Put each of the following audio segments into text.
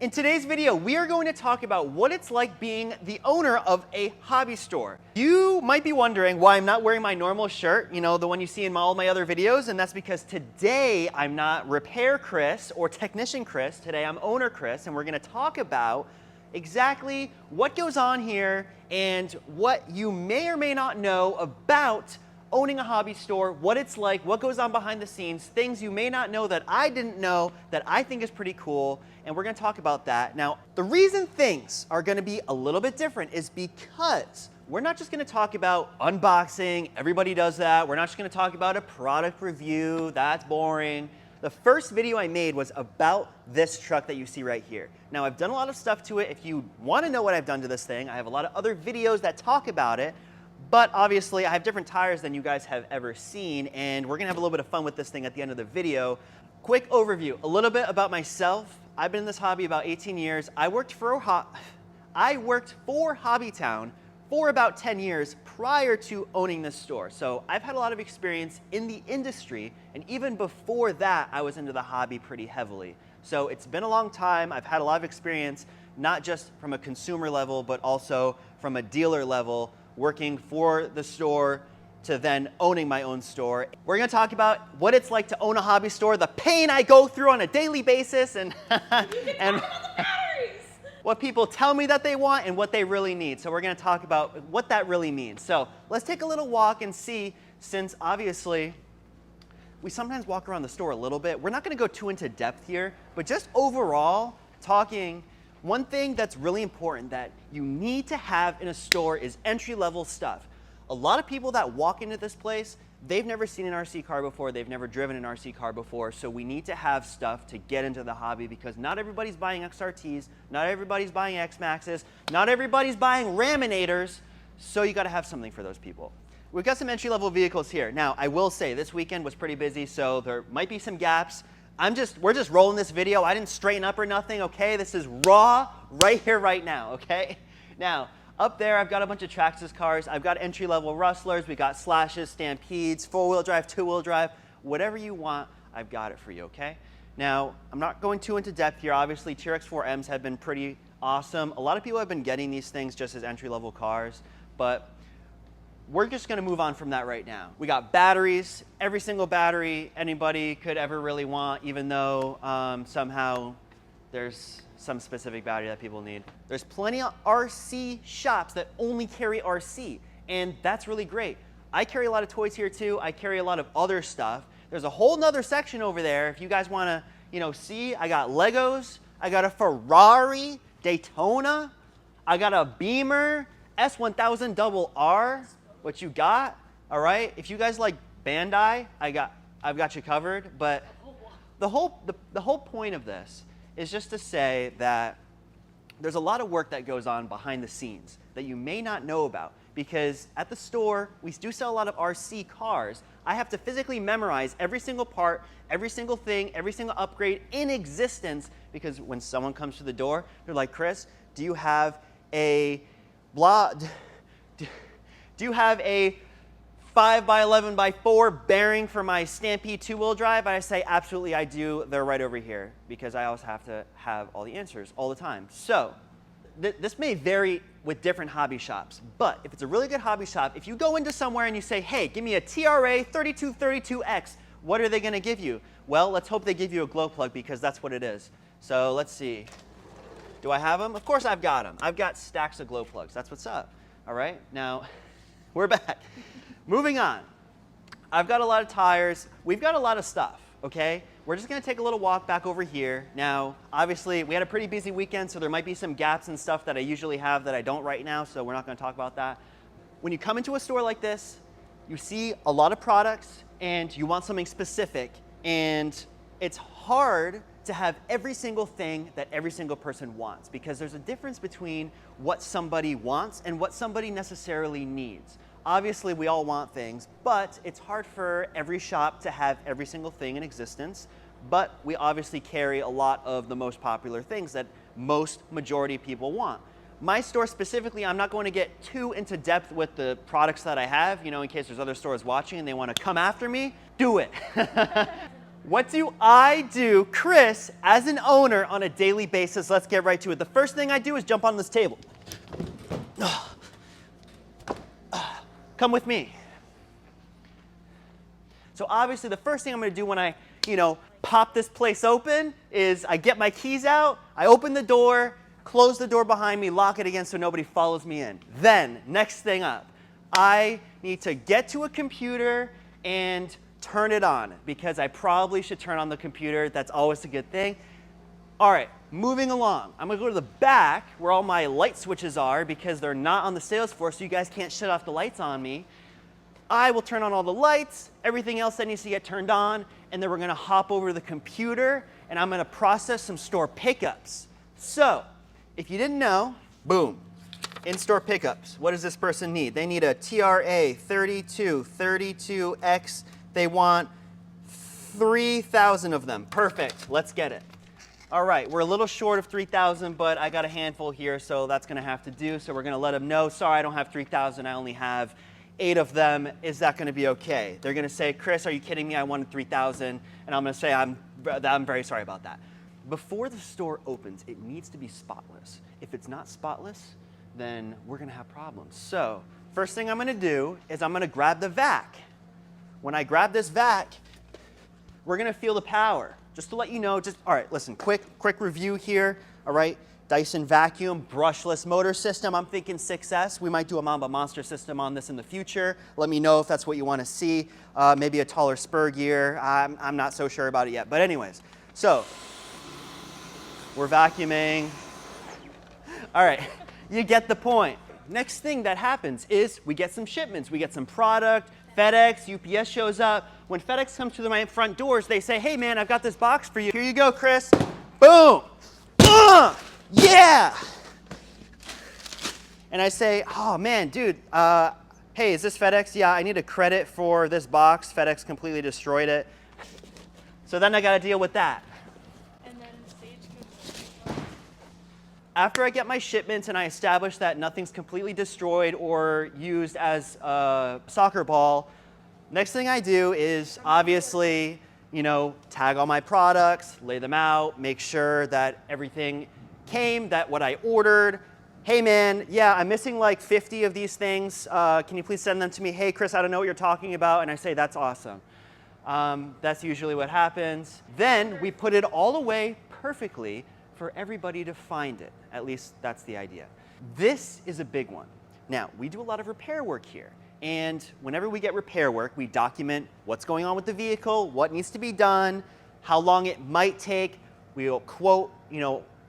In today's video, we are going to talk about what it's like being the owner of a hobby store. You might be wondering why I'm not wearing my normal shirt, the one you see in all my other videos, and that's because today I'm not Repair Chris or Technician Chris. Today I'm Owner Chris, and we're going to talk about exactly what goes on here and what you may or may not know about owning a hobby store, what it's like, what goes on behind the scenes, things you may not know that I didn't know that I think is pretty cool, and we're going to talk about that. Now, the reason things are going to be a little bit different is because we're not just going to talk about unboxing, everybody does that. We're not just going to talk about a product review, that's boring. The first video I made was about this truck that you see right here. Now, I've done a lot of stuff to it. If you want to know what I've done to this thing, I have a lot of other videos that talk about it. But obviously, I have different tires than you guys have ever seen, and we're gonna have a little bit of fun with this thing at the end of the video. Quick overview, a little bit about myself. I've been in this hobby about 18 years. I worked for Hobbytown for about 10 years prior to owning this store. So I've had a lot of experience in the industry, and even before that, I was into the hobby pretty heavily. So it's been a long time. I've had a lot of experience, not just from a consumer level, but also from a dealer level, working for the store to then owning my own store. We're gonna talk about what it's like to own a hobby store, the pain I go through on a daily basis, and, and what people tell me that they want and what they really need. So we're gonna talk about what that really means. So let's take a little walk and see, since obviously we sometimes walk around the store a little bit. We're not gonna go too into depth here, but just overall talking, one thing that's really important that you need to have in a store is entry-level stuff. A lot of people that walk into this place, they've never seen an RC car before, they've never driven an RC car before, so we need to have stuff to get into the hobby because not everybody's buying XRTs, not everybody's buying x-maxes, not everybody's buying Raminators, so you gotta have something for those people. We've got some entry-level vehicles here. Now, I will say this weekend was pretty busy, so there might be some gaps. We're just rolling this video. I didn't straighten up or nothing, okay? This is raw right here, right now, okay? Now, up there, I've got a bunch of Traxxas cars. I've got entry-level Rustlers. We got Slashes, Stampedes, four-wheel drive, two-wheel drive. Whatever you want, I've got it for you, okay? Now, I'm not going too into depth here. Obviously, TRX-4Ms have been pretty awesome. A lot of people have been getting these things just as entry-level cars, but we're just gonna move on from that right now. We got batteries, every single battery anybody could ever really want, even though somehow there's some specific battery that people need. There's plenty of RC shops that only carry RC, and that's really great. I carry a lot of toys here too. I carry a lot of other stuff. There's a whole nother section over there. If you guys wanna see, I got Legos, I got a Ferrari, Daytona, I got a Beamer, S1000 RR. What you got, all right? If you guys like Bandai, I've got you covered. But the whole point of this is just to say that there's a lot of work that goes on behind the scenes that you may not know about, because at the store we do sell a lot of RC cars. I have to physically memorize every single part, every single thing, every single upgrade in existence, because when someone comes to the door, they're like, Chris, do you have a blah? Do you have a 5x11x4 bearing for my Stampede two-wheel drive? And I say, absolutely, I do. They're right over here, because I always have to have all the answers all the time. So this may vary with different hobby shops, but if it's a really good hobby shop, if you go into somewhere and you say, hey, give me a TRA 3232X, what are they going to give you? Well, let's hope they give you a glow plug, because that's what it is. So let's see. Do I have them? Of course I've got them. I've got stacks of glow plugs. That's what's up. All right? Now, we're back. Moving on. I've got a lot of tires. We've got a lot of stuff, okay? We're just gonna take a little walk back over here. Now, obviously, we had a pretty busy weekend, so there might be some gaps and stuff that I usually have that I don't right now, so we're not gonna talk about that. When you come into a store like this, you see a lot of products, and you want something specific, and it's hard to have every single thing that every single person wants, because there's a difference between what somebody wants and what somebody necessarily needs. Obviously, we all want things, but it's hard for every shop to have every single thing in existence, but we obviously carry a lot of the most popular things that most majority of people want. My store specifically, I'm not going to get too into depth with the products that I have, in case there's other stores watching and they want to come after me, do it. What do I do, Chris, as an owner on a daily basis? Let's get right to it. The first thing I do is jump on this table. Come with me. So obviously the first thing I'm going to do when I, pop this place open is I get my keys out, I open the door, close the door behind me, lock it again so nobody follows me in. Then, next thing up, I need to get to a computer and turn it on because I probably should turn on the computer. That's always a good thing. All right, moving along. I'm going to go to the back where all my light switches are because they're not on the sales floor, so you guys can't shut off the lights on me. I will turn on all the lights, everything else that needs to get turned on, and then we're going to hop over to the computer, and I'm going to process some store pickups. So, if you didn't know, boom, in-store pickups. What does this person need? They need a TRA 3232X. They want 3,000 of them. Perfect. Let's get it. All right, we're a little short of 3,000, but I got a handful here, so that's going to have to do. So we're going to let them know, sorry, I don't have 3,000. I only have 8 of them. Is that going to be okay? They're going to say, Chris, are you kidding me? I wanted 3,000. And I'm going to say, I'm very sorry about that. Before the store opens, it needs to be spotless. If it's not spotless, then we're going to have problems. So first thing I'm going to do is I'm going to grab the vac. When I grab this vac, we're going to feel the power. Just to let you know, all right, listen, quick review here, all right? Dyson vacuum, brushless motor system. I'm thinking 6S. We might do a Mamba Monster system on this in the future. Let me know if that's what you want to see. Maybe a taller spur gear. I'm not so sure about it yet. But anyways, so we're vacuuming. All right, you get the point. Next thing that happens is we get some shipments. We get some product. FedEx, UPS shows up. When FedEx comes to my front doors, they say, hey man, I've got this box for you. Here you go, Chris. Boom. Yeah. And I say, oh man, dude, hey, is this FedEx? Yeah, I need a credit for this box. FedEx completely destroyed it. So then I got to deal with that. And then stage goes. After I get my shipments and I establish that nothing's completely destroyed or used as a soccer ball, next thing I do is obviously, tag all my products, lay them out, make sure that everything came, that what I ordered. Hey man, yeah, I'm missing like 50 of these things. Can you please send them to me? Hey Chris, I don't know what you're talking about. And I say, that's awesome. That's usually what happens. Then we put it all away perfectly for everybody to find it. At least that's the idea. This is a big one. Now, we do a lot of repair work here. And whenever we get repair work, we document what's going on with the vehicle, what needs to be done, how long it might take. We'll quote,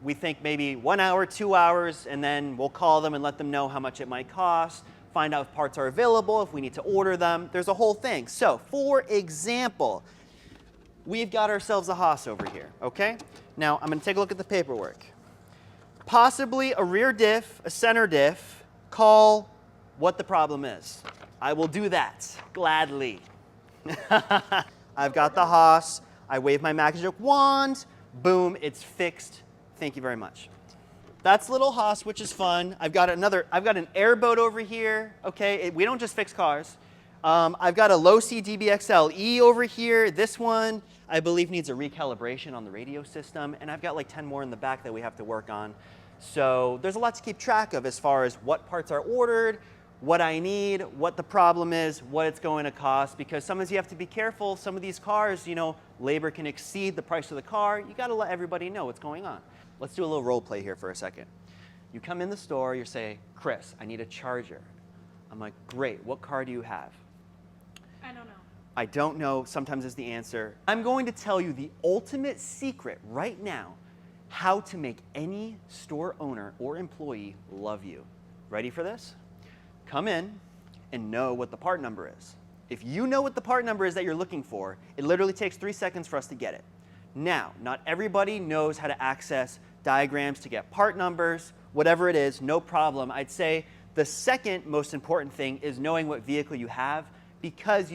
we think maybe 1 hour, 2 hours, and then we'll call them and let them know how much it might cost, find out if parts are available, if we need to order them. There's a whole thing. So, for example, we've got ourselves a Haas over here, okay? Now, I'm going to take a look at the paperwork. Possibly a rear diff, a center diff, call what the problem is. I will do that, gladly. I've got the Haas, I wave my magic wand, boom, it's fixed. Thank you very much. That's little Haas, which is fun. I've got an airboat over here, okay? We don't just fix cars. I've got a low-C DBXL-E over here. This one, I believe, needs a recalibration on the radio system, and I've got like 10 more in the back that we have to work on. So there's a lot to keep track of as far as what parts are ordered, what I need, what the problem is, what it's going to cost, because sometimes you have to be careful. Some of these cars, labor can exceed the price of the car. You got to let everybody know what's going on. Let's do a little role play here for a second. You come in the store, you say, Chris, I need a charger. I'm like, great, what car do you have? I don't know. I don't know, sometimes is the answer. I'm going to tell you the ultimate secret right now, how to make any store owner or employee love you. Ready for this? Come in and know what the part number is. If you know what the part number is that you're looking for, it literally takes 3 seconds for us to get it. Now, not everybody knows how to access diagrams to get part numbers, whatever it is, no problem. I'd say the second most important thing is knowing what vehicle you have, because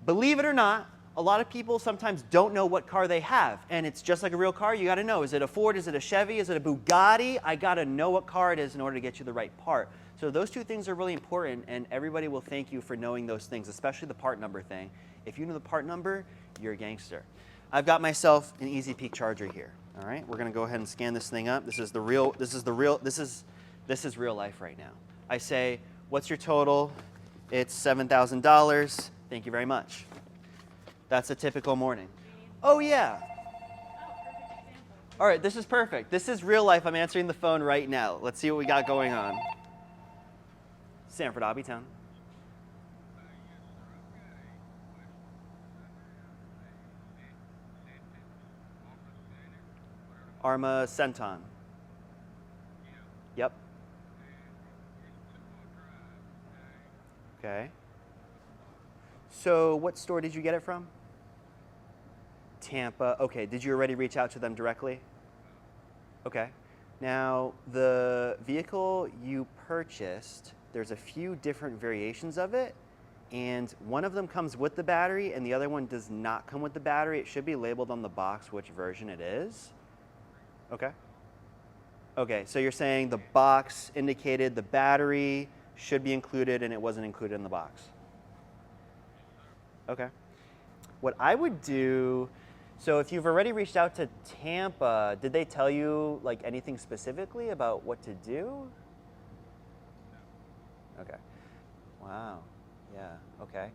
believe it or not, a lot of people sometimes don't know what car they have. And it's just like a real car, you gotta know, is it a Ford, is it a Chevy, is it a Bugatti? I gotta know what car it is in order to get you the right part. So those two things are really important, and everybody will thank you for knowing those things, especially the part number thing. If you know the part number, you're a gangster. I've got myself an Easy Peak charger here. All right, we're gonna go ahead and scan this thing up. This is real life right now. I say, what's your total? It's $7,000. Thank you very much. That's a typical morning. Oh yeah. All right, this is perfect. This is real life. I'm answering the phone right now. Let's see what we got going on. Sanford, Hobbytown. Arma Centon. Yep. Okay. So what store did you get it from? Tampa. Okay, did you already reach out to them directly? Okay. Now, the vehicle you purchased, there's a few different variations of it, and one of them comes with the battery and the other one does not come with the battery. It should be labeled on the box which version it is. Okay. Okay, so you're saying the box indicated the battery should be included and it wasn't included in the box. Okay. What I would do, so if you've already reached out to Tampa, did they tell you like anything specifically about what to do? Okay. Wow. Yeah, okay.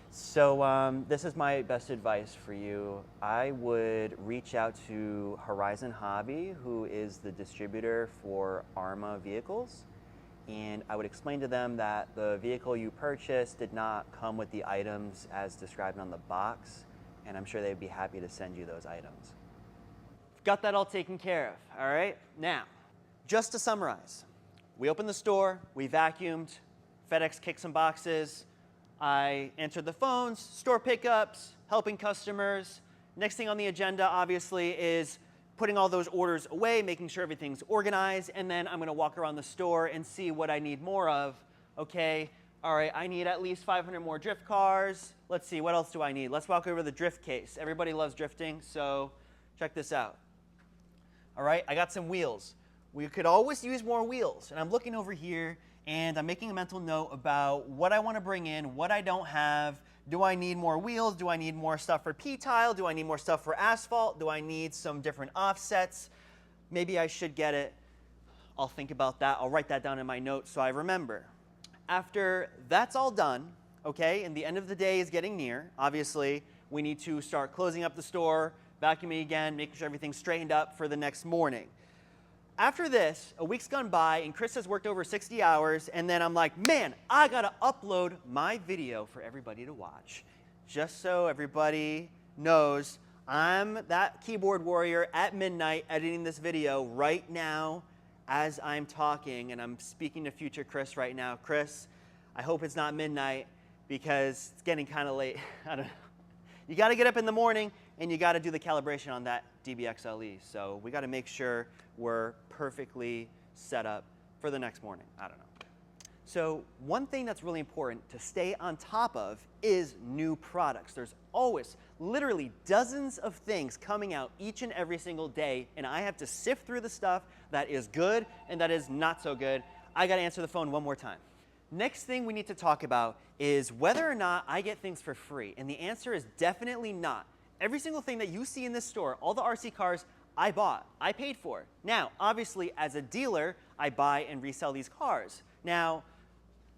So this is my best advice for you. I would reach out to Horizon Hobby, who is the distributor for Arma vehicles, and I would explain to them that the vehicle you purchased did not come with the items as described on the box, and I'm sure they'd be happy to send you those items. Got that all taken care of, all right? Now, just to summarize, we opened the store, we vacuumed, FedEx kicked some boxes, I answered the phones, store pickups, helping customers. Next thing on the agenda, obviously, is putting all those orders away, making sure everything's organized, and then I'm gonna walk around the store and see what I need more of. Okay, all right, I need at least 500 more drift cars. Let's see, what else do I need? Let's walk over to the drift case. Everybody loves drifting, so check this out. All right, I got some wheels. We could always use more wheels, and I'm looking over here, and I'm making a mental note about what I want to bring in, what I don't have. Do I need more wheels? Do I need more stuff for P-tile? Do I need more stuff for asphalt? Do I need some different offsets? Maybe I should get it. I'll think about that. I'll write that down in my notes so I remember. After that's all done, okay, and the end of the day is getting near, obviously, we need to start closing up the store, vacuuming again, making sure everything's straightened up for the next morning. After this, a week's gone by, and Chris has worked over 60 hours, and then I'm like, man, I gotta upload my video for everybody to watch. Just so everybody knows, I'm that keyboard warrior at midnight editing this video right now as I'm talking, and I'm speaking to future Chris right now. Chris, I hope it's not midnight because it's getting kind of late. I don't know. You gotta get up in the morning, and you gotta do the calibration on that DBXLE. So we gotta make sure we're perfectly set up for the next morning. I don't know. So one thing that's really important to stay on top of is new products. There's always literally dozens of things coming out each and every single day, and I have to sift through the stuff that is good and that is not so good. I gotta answer the phone one more time. Next thing we need to talk about is whether or not I get things for free, and the answer is definitely not. Every single thing that you see in this store, all the RC cars, I bought, I paid for. Now, obviously, as a dealer, I buy and resell these cars. Now,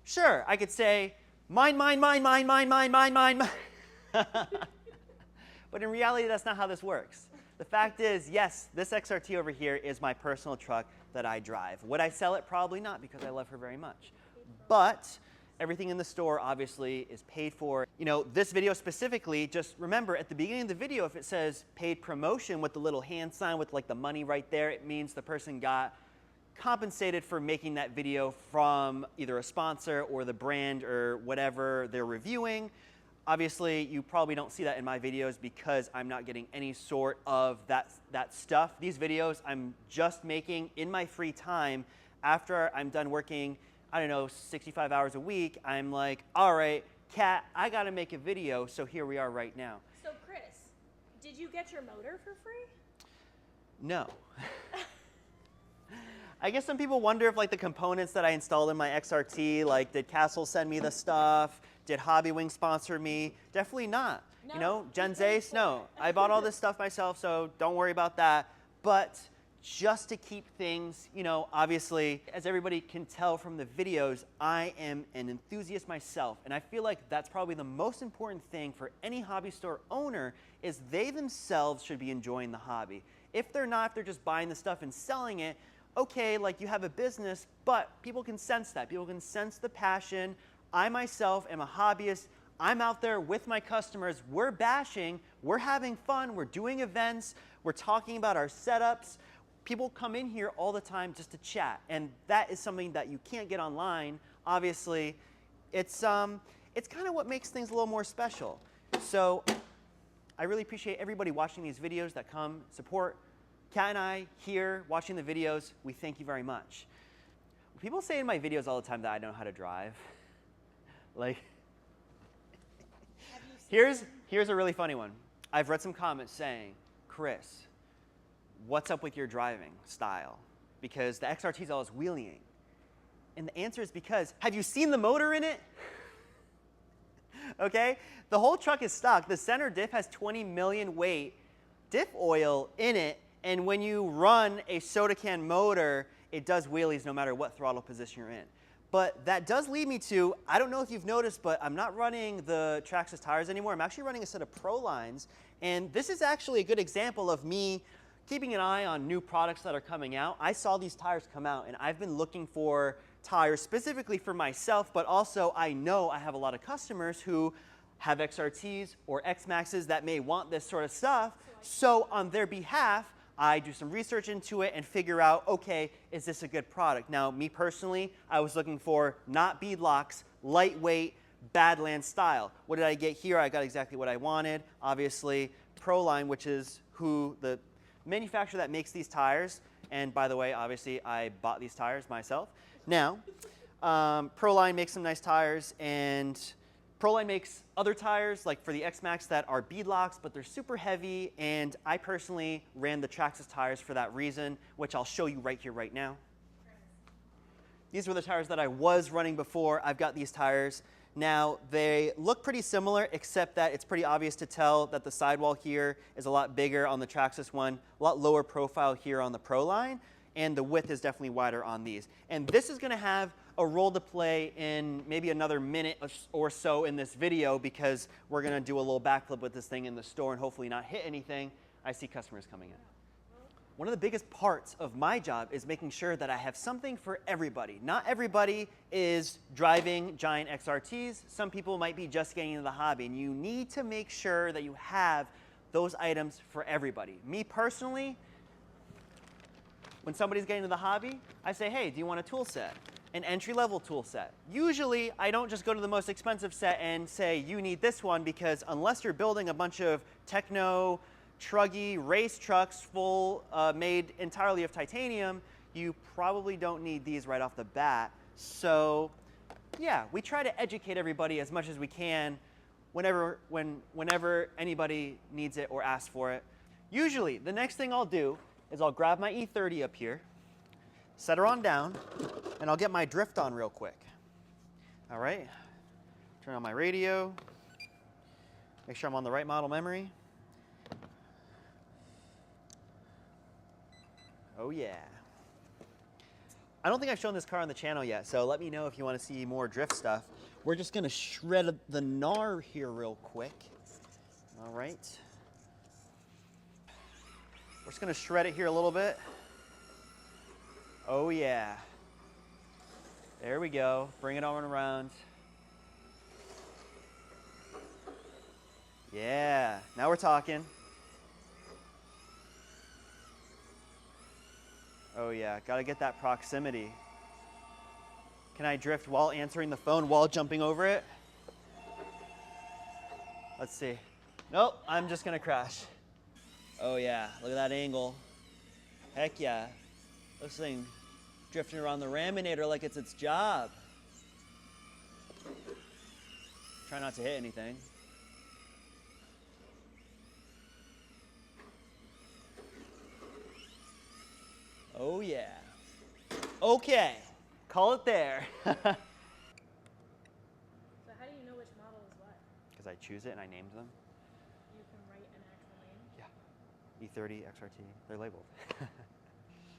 sure, I could say, mine, mine, mine, mine, mine, mine, mine, mine. But in reality, that's not how this works. The fact is, yes, this XRT over here is my personal truck that I drive. Would I sell it? Probably not, because I love her very much. But everything in the store obviously is paid for. You know, this video specifically, just remember at the beginning of the video, if it says paid promotion with the little hand sign with like the money right there, it means the person got compensated for making that video from either a sponsor or the brand or whatever they're reviewing. Obviously, you probably don't see that in my videos because I'm not getting any sort of that stuff. These videos I'm just making in my free time after I'm done working, I don't know, 65 hours a week. I'm like, all right, Kat, I gotta make a video, so here we are right now. So Chris, did you get your motor for free? No. I guess some people wonder if like the components that I installed in my XRT, like did Castle send me the stuff? Did Hobbywing sponsor me? Definitely not. No. You know, Gen You paid Z, for no. it. I bought all this stuff myself, so don't worry about that. But just to keep things, you know, obviously, as everybody can tell from the videos, I am an enthusiast myself. And I feel like that's probably the most important thing for any hobby store owner is they themselves should be enjoying the hobby. If they're not, if they're just buying the stuff and selling it, okay, like you have a business, but people can sense that. People can sense the passion. I myself am a hobbyist. I'm out there with my customers. We're bashing. We're having fun. We're doing events. We're talking about our setups. People come in here all the time just to chat, and that is something that you can't get online. Obviously, it's kind of what makes things a little more special. So I really appreciate everybody watching these videos that come support Kat and I here watching the videos. We thank you very much. People say in my videos all the time that I don't know how to drive. Like, here's a really funny one. I've read some comments saying, Chris, what's up with your driving style? Because the XRT is always wheeling. And the answer is because, have you seen the motor in it? Okay? The whole truck is stock. The center diff has 20 million weight diff oil in it. And when you run a soda can motor, it does wheelies no matter what throttle position you're in. But that does lead me to, I don't know if you've noticed, but I'm not running the Traxxas tires anymore. I'm actually running a set of Pro lines. And this is actually a good example of me keeping an eye on new products that are coming out. I saw these tires come out, and I've been looking for tires specifically for myself, but also I know I have a lot of customers who have XRTs or x-maxxes that may want this sort of stuff. So on their behalf, I do some research into it and figure out, okay, is this a good product? Now, me personally, I was looking for not beadlocks, lightweight, Badlands style. What did I get here? I got exactly what I wanted. Obviously, Proline, which is who the manufacturer that makes these tires. And by the way, obviously, I bought these tires myself. Now, Proline makes some nice tires, and Proline makes other tires, like for the x-maxx, that are beadlocks, but they're super heavy, and I personally ran the Traxxas tires for that reason, which I'll show you right here, right now. These were the tires that I was running before. I've got these tires. Now, they look pretty similar, except that it's pretty obvious to tell that the sidewall here is a lot bigger on the Traxxas one, a lot lower profile here on the Proline, and the width is definitely wider on these. And this is going to have a role to play in maybe another minute or so in this video, because we're going to do a little backflip with this thing in the store and hopefully not hit anything. I see customers coming in. One of the biggest parts of my job is making sure that I have something for everybody. Not everybody is driving giant XRTs. Some people might be just getting into the hobby, and you need to make sure that you have those items for everybody. Me personally, when somebody's getting into the hobby, I say, hey, do you want a tool set? An entry-level tool set. Usually, I don't just go to the most expensive set and say, you need this one, because unless you're building a bunch of techno, truggy race trucks full made entirely of titanium, you probably don't need these right off the bat. So yeah, we try to educate everybody as much as we can whenever anybody needs it or asks for it. Usually, the next thing I'll do is I'll grab my E30 up here, set her on down, and I'll get my drift on real quick. All right, turn on my radio, make sure I'm on the right model memory. Oh yeah. I don't think I've shown this car on the channel yet, so let me know if you want to see more drift stuff. We're just going to shred the gnar here real quick. All right. We're just going to shred it here a little bit. Oh yeah. There we go. Bring it on around. Yeah. Now we're talking. Oh yeah, gotta get that proximity. Can I drift while answering the phone, while jumping over it? Let's see. Nope, I'm just gonna crash. Oh yeah, look at that angle. Heck yeah. This thing drifting around the Raminator like it's its job. Try not to hit anything. Oh yeah. Okay, call it there. So how do you know which model is what? Because I choose it and I named them. E30, XRT, they're labeled.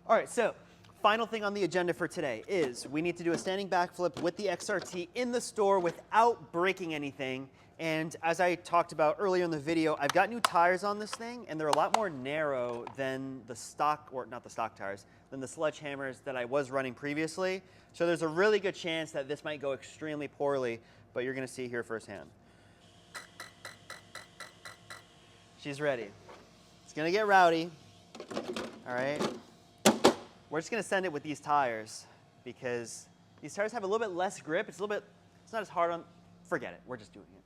All right, so final thing on the agenda for today is we need to do a standing backflip with the XRT in the store without breaking anything. And as I talked about earlier in the video, I've got new tires on this thing, and they're a lot more narrow than the stock, or not the stock tires, than the sledgehammers that I was running previously. So there's a really good chance that this might go extremely poorly, but you're gonna see here firsthand. She's ready. It's gonna get rowdy, all right? We're just gonna send it with these tires because these tires have a little bit less grip. It's not as hard on, forget it, we're just doing it.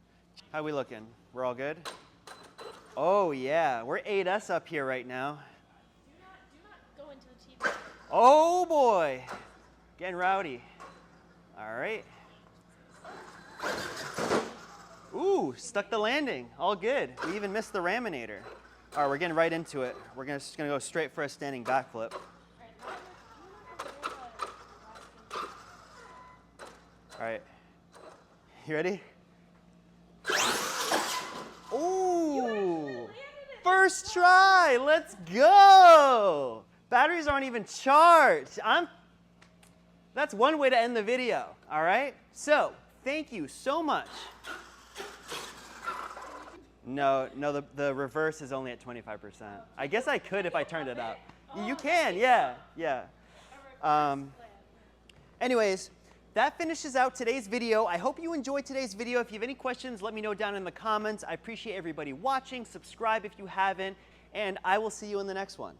How we looking? We're all good? Oh yeah, we're 8S up here right now. Do not go into the TV. Oh boy, getting rowdy. All right. Ooh, stuck the landing, all good. We even missed the raminator. All right, we're getting right into it. We're just gonna go straight for a standing backflip. All right, you ready? Ooh, first try, let's go. Batteries aren't even charged. That's one way to end the video, all right? So, thank you so much. No, the reverse is only at 25%. I guess I could if I turned it up. You can, yeah. Anyways, that finishes out today's video. I hope you enjoyed today's video. If you have any questions, let me know down in the comments. I appreciate everybody watching. Subscribe if you haven't, and I will see you in the next one.